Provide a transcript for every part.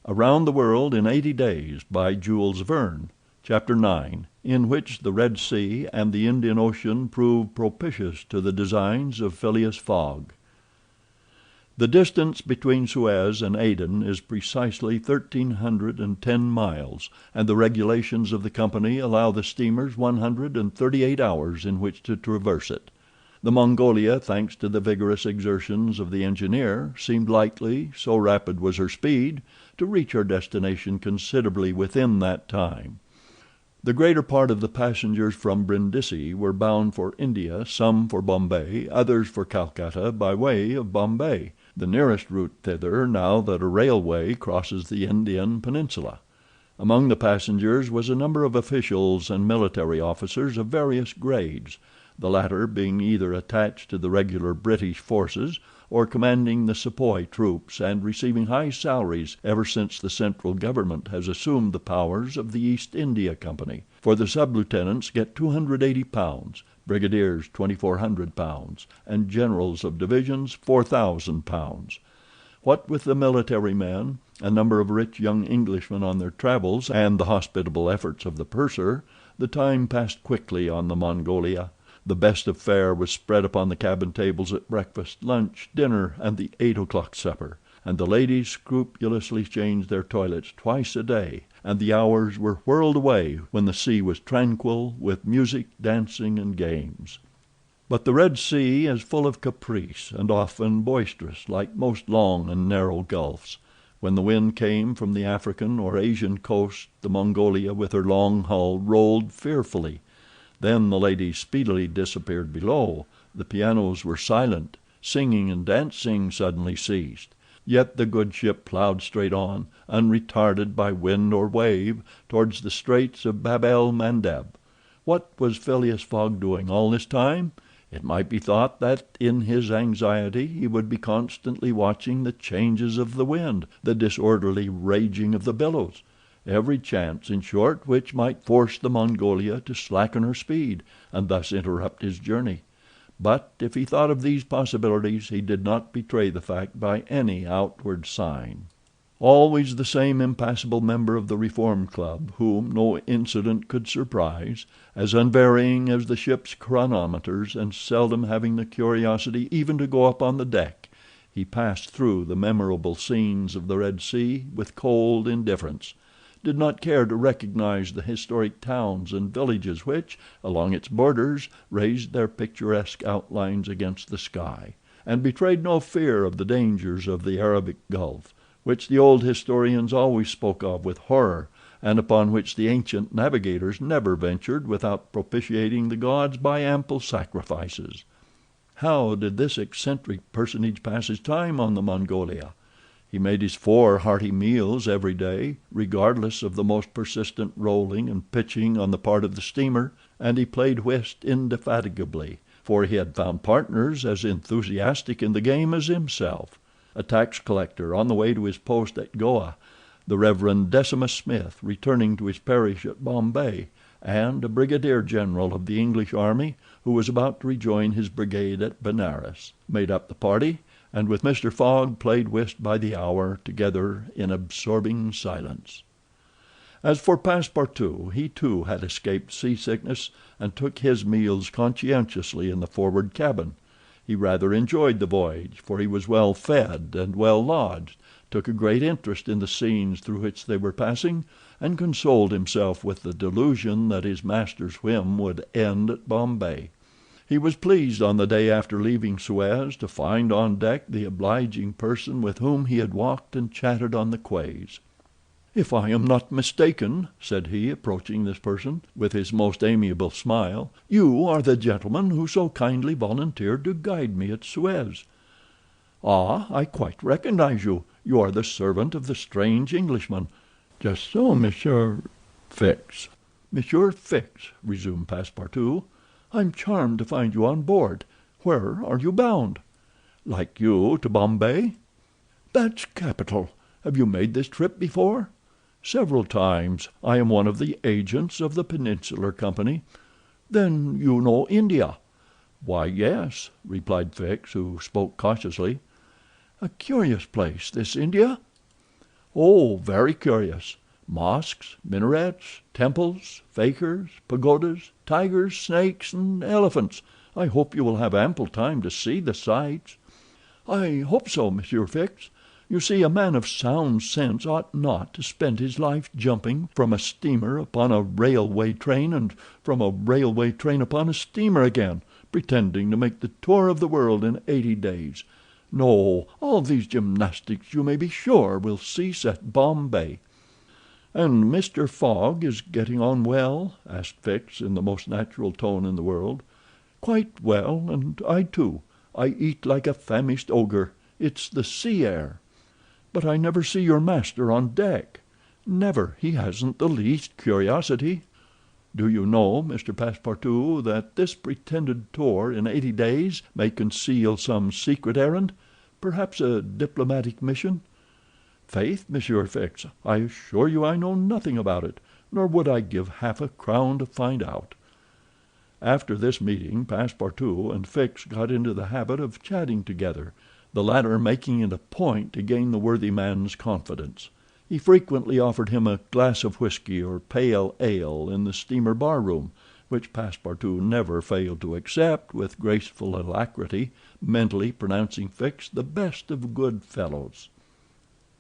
Around the World in 80 Days, by Jules Verne. Chapter 9, in which the Red Sea and the Indian Ocean prove propitious to the designs of Phileas Fogg. The distance between Suez and Aden is precisely 1,310 miles, and the regulations of the company allow the steamers 138 hours in which to traverse it. The Mongolia, thanks to the vigorous exertions of the engineer, seemed likely, so rapid was her speed, to reach her destination considerably within that time. The greater part of the passengers from Brindisi were bound for India, some for Bombay, others for Calcutta by way of Bombay, the nearest route thither now that a railway crosses the Indian peninsula. Among the passengers was a number of officials and military officers of various grades, the latter being either attached to the regular British forces or commanding the Sepoy troops and receiving high salaries ever since the central government has assumed the powers of the East India Company, for the sub-lieutenants get £280, brigadiers £2,400, and generals of divisions £4,000. What with the military men, a number of rich young Englishmen on their travels, and the hospitable efforts of the purser, the time passed quickly on the Mongolia. The best of fare was spread upon the cabin tables at breakfast, lunch, dinner, and the 8 o'clock supper, and the ladies scrupulously changed their toilets twice a day, and the hours were whirled away when the sea was tranquil with music, dancing, and games. But the Red Sea is full of caprice, and often boisterous, like most long and narrow gulfs. When the wind came from the African or Asian coast, the Mongolia with her long hull rolled fearfully. Then the ladies speedily disappeared below, the pianos were silent, singing and dancing suddenly ceased. Yet the good ship ploughed straight on, unretarded by wind or wave, towards the straits of Bab el Mandeb. What was Phileas Fogg doing all this time? It might be thought that in his anxiety he would be constantly watching the changes of the wind, the disorderly raging of the billows. Every chance, in short, which might force the Mongolia to slacken her speed, and thus interrupt his journey. But if he thought of these possibilities, he did not betray the fact by any outward sign. Always the same impassible member of the Reform Club, whom no incident could surprise, as unvarying as the ship's chronometers, and seldom having the curiosity even to go up on the deck, he passed through the memorable scenes of the Red Sea with cold indifference, did not care to recognize the historic towns and villages which, along its borders, raised their picturesque outlines against the sky, and betrayed no fear of the dangers of the Arabic Gulf, which the old historians always spoke of with horror, and upon which the ancient navigators never ventured without propitiating the gods by ample sacrifices. How did this eccentric personage pass his time on the Mongolia? He made his 4 hearty meals every day, regardless of the most persistent rolling and pitching on the part of the steamer, and he played whist indefatigably, for he had found partners as enthusiastic in the game as himself. A tax collector on the way to his post at Goa, the Reverend Decimus Smith returning to his parish at Bombay, and a brigadier general of the English army, who was about to rejoin his brigade at Benares, made up the party, and with Mr. Fogg played whist by the hour together in absorbing silence. As for Passepartout, he too had escaped seasickness, and took his meals conscientiously in the forward cabin. He rather enjoyed the voyage, for he was well fed and well lodged, took a great interest in the scenes through which they were passing, and consoled himself with the delusion that his master's whim would end at Bombay. He was pleased on the day after leaving Suez to find on deck the obliging person with whom he had walked and chatted on the quays. "If I am not mistaken," said he, approaching this person, with his most amiable smile, "you are the gentleman who so kindly volunteered to guide me at Suez." "Ah, I quite recognize you. You are the servant of the strange Englishman." "Just so, Monsieur Fix." "Monsieur Fix," resumed Passepartout, "I'm charmed to find you on board. Where are you bound?" "Like you, to Bombay." "That's capital. Have you made this trip before?" "Several times. I am one of the agents of the Peninsular Company." "Then you know India?" "Why, yes," replied Fix, who spoke cautiously. "A curious place, this India." "Oh, very curious. Mosques, minarets, temples, fakirs, pagodas, tigers, snakes, and elephants. I hope you will have ample time to see the sights." "I hope so, Monsieur Fix. You see, a man of sound sense ought not to spend his life jumping from a steamer upon a railway train, and from a railway train upon a steamer again, pretending to make the tour of the world in 80 days. No, all these gymnastics, you may be sure, will cease at Bombay." "And Mr. Fogg is getting on well?" asked Fix, in the most natural tone in the world. "Quite well, and I too. I eat like a famished ogre. It's the sea air." "But I never see your master on deck." "Never. He hasn't the least curiosity." "Do you know, Mr. Passepartout, that this pretended tour in 80 days may conceal some secret errand—perhaps a diplomatic mission?" "Faith, Monsieur Fix, I assure you I know nothing about it, nor would I give half a crown to find out." After this meeting Passepartout and Fix got into the habit of chatting together, the latter making it a point to gain the worthy man's confidence. He frequently offered him a glass of whisky or pale ale in the steamer bar-room, which Passepartout never failed to accept with graceful alacrity, mentally pronouncing Fix the best of good fellows.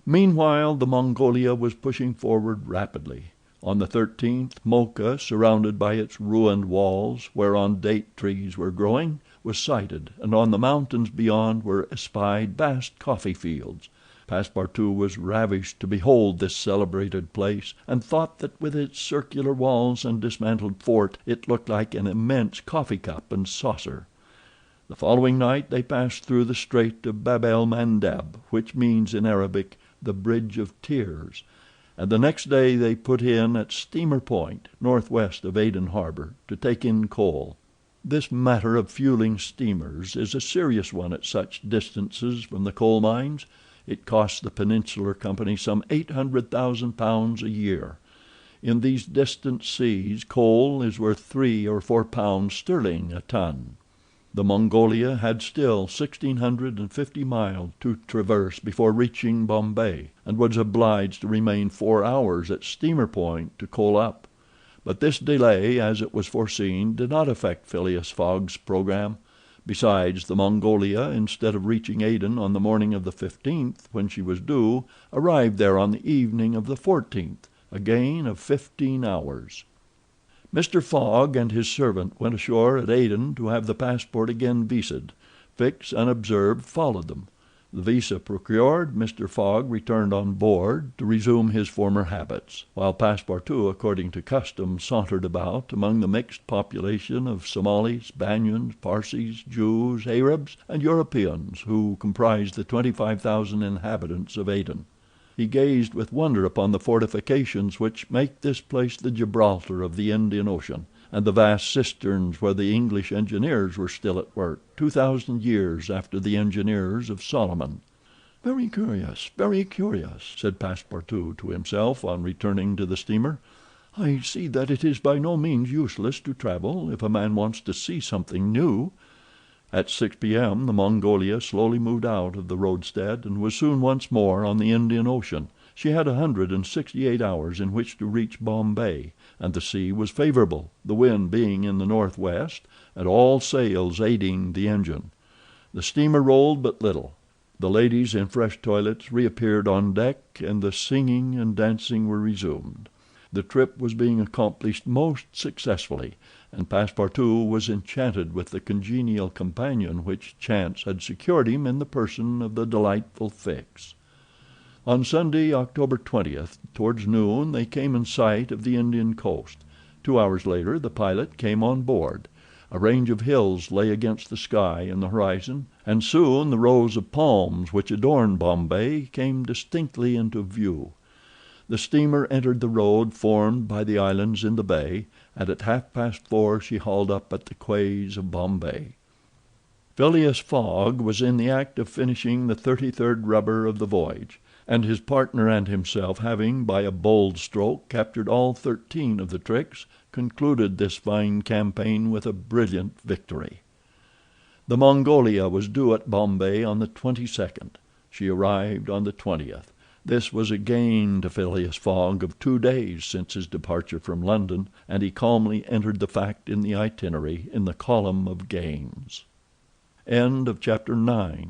Meanwhile the Mongolia was pushing forward rapidly. On the 13th, Mocha, surrounded by its ruined walls, whereon date trees were growing, was sighted, and on the mountains beyond were espied vast coffee fields. Passepartout was ravished to behold this celebrated place, and thought that with its circular walls and dismantled fort it looked like an immense coffee cup and saucer. The following night they passed through the Strait of Bab el Mandeb, which means in Arabic the Bridge of Tears, and the next day they put in at Steamer Point, northwest of Aden harbor, to take in coal. This matter of fueling steamers is a serious one at such distances from the coal mines. It costs the Peninsular Company some £800,000 a year. In these distant seas coal is worth £3 or £4 sterling a ton. The Mongolia had still 1,650 miles to traverse before reaching Bombay, and was obliged to remain 4 hours at Steamer Point to coal up. But this delay, as it was foreseen, did not affect Phileas Fogg's program. Besides, the Mongolia, instead of reaching Aden on the morning of the 15th, when she was due, arrived there on the evening of the 14th, a gain of 15 hours. Mr. Fogg and his servant went ashore at Aden to have the passport again visaed. Fix, unobserved, followed them. The visa procured, Mr. Fogg returned on board to resume his former habits, while Passepartout, according to custom, sauntered about among the mixed population of Somalis, Banyans, Parsees, Jews, Arabs, and Europeans who comprised the 25,000 inhabitants of Aden. He gazed with wonder upon the fortifications which make this place the Gibraltar of the Indian Ocean, and the vast cisterns where the English engineers were still at work, 2,000 years after the engineers of Solomon. "Very curious, very curious," said Passepartout to himself on returning to the steamer. "I see that it is by no means useless to travel if a man wants to see something new." At 6 p.m. the Mongolia slowly moved out of the roadstead, and was soon once more on the Indian Ocean. She had 168 hours in which to reach Bombay, and the sea was favorable, the wind being in the northwest, and all sails aiding the engine. The steamer rolled but little. The ladies in fresh toilets reappeared on deck, and the singing and dancing were resumed. The trip was being accomplished most successfully, and Passepartout was enchanted with the congenial companion which chance had secured him in the person of the delightful Fix. On Sunday, October 20th, towards noon, they came in sight of the Indian coast. 2 hours later the pilot came on board. A range of hills lay against the sky in the horizon, and soon the rows of palms which adorn Bombay came distinctly into view. The steamer entered the road formed by the islands in the bay, and at 4:30 she hauled up at the quays of Bombay. Phileas Fogg was in the act of finishing the 33rd rubber of the voyage, and his partner and himself having, by a bold stroke, captured all 13 of the tricks, concluded this fine campaign with a brilliant victory. The Mongolia was due at Bombay on the 22nd. She arrived on the 20th. This was a gain to Phileas Fogg of 2 days since his departure from London, and he calmly entered the fact in the itinerary in the column of gains. CHAPTER X.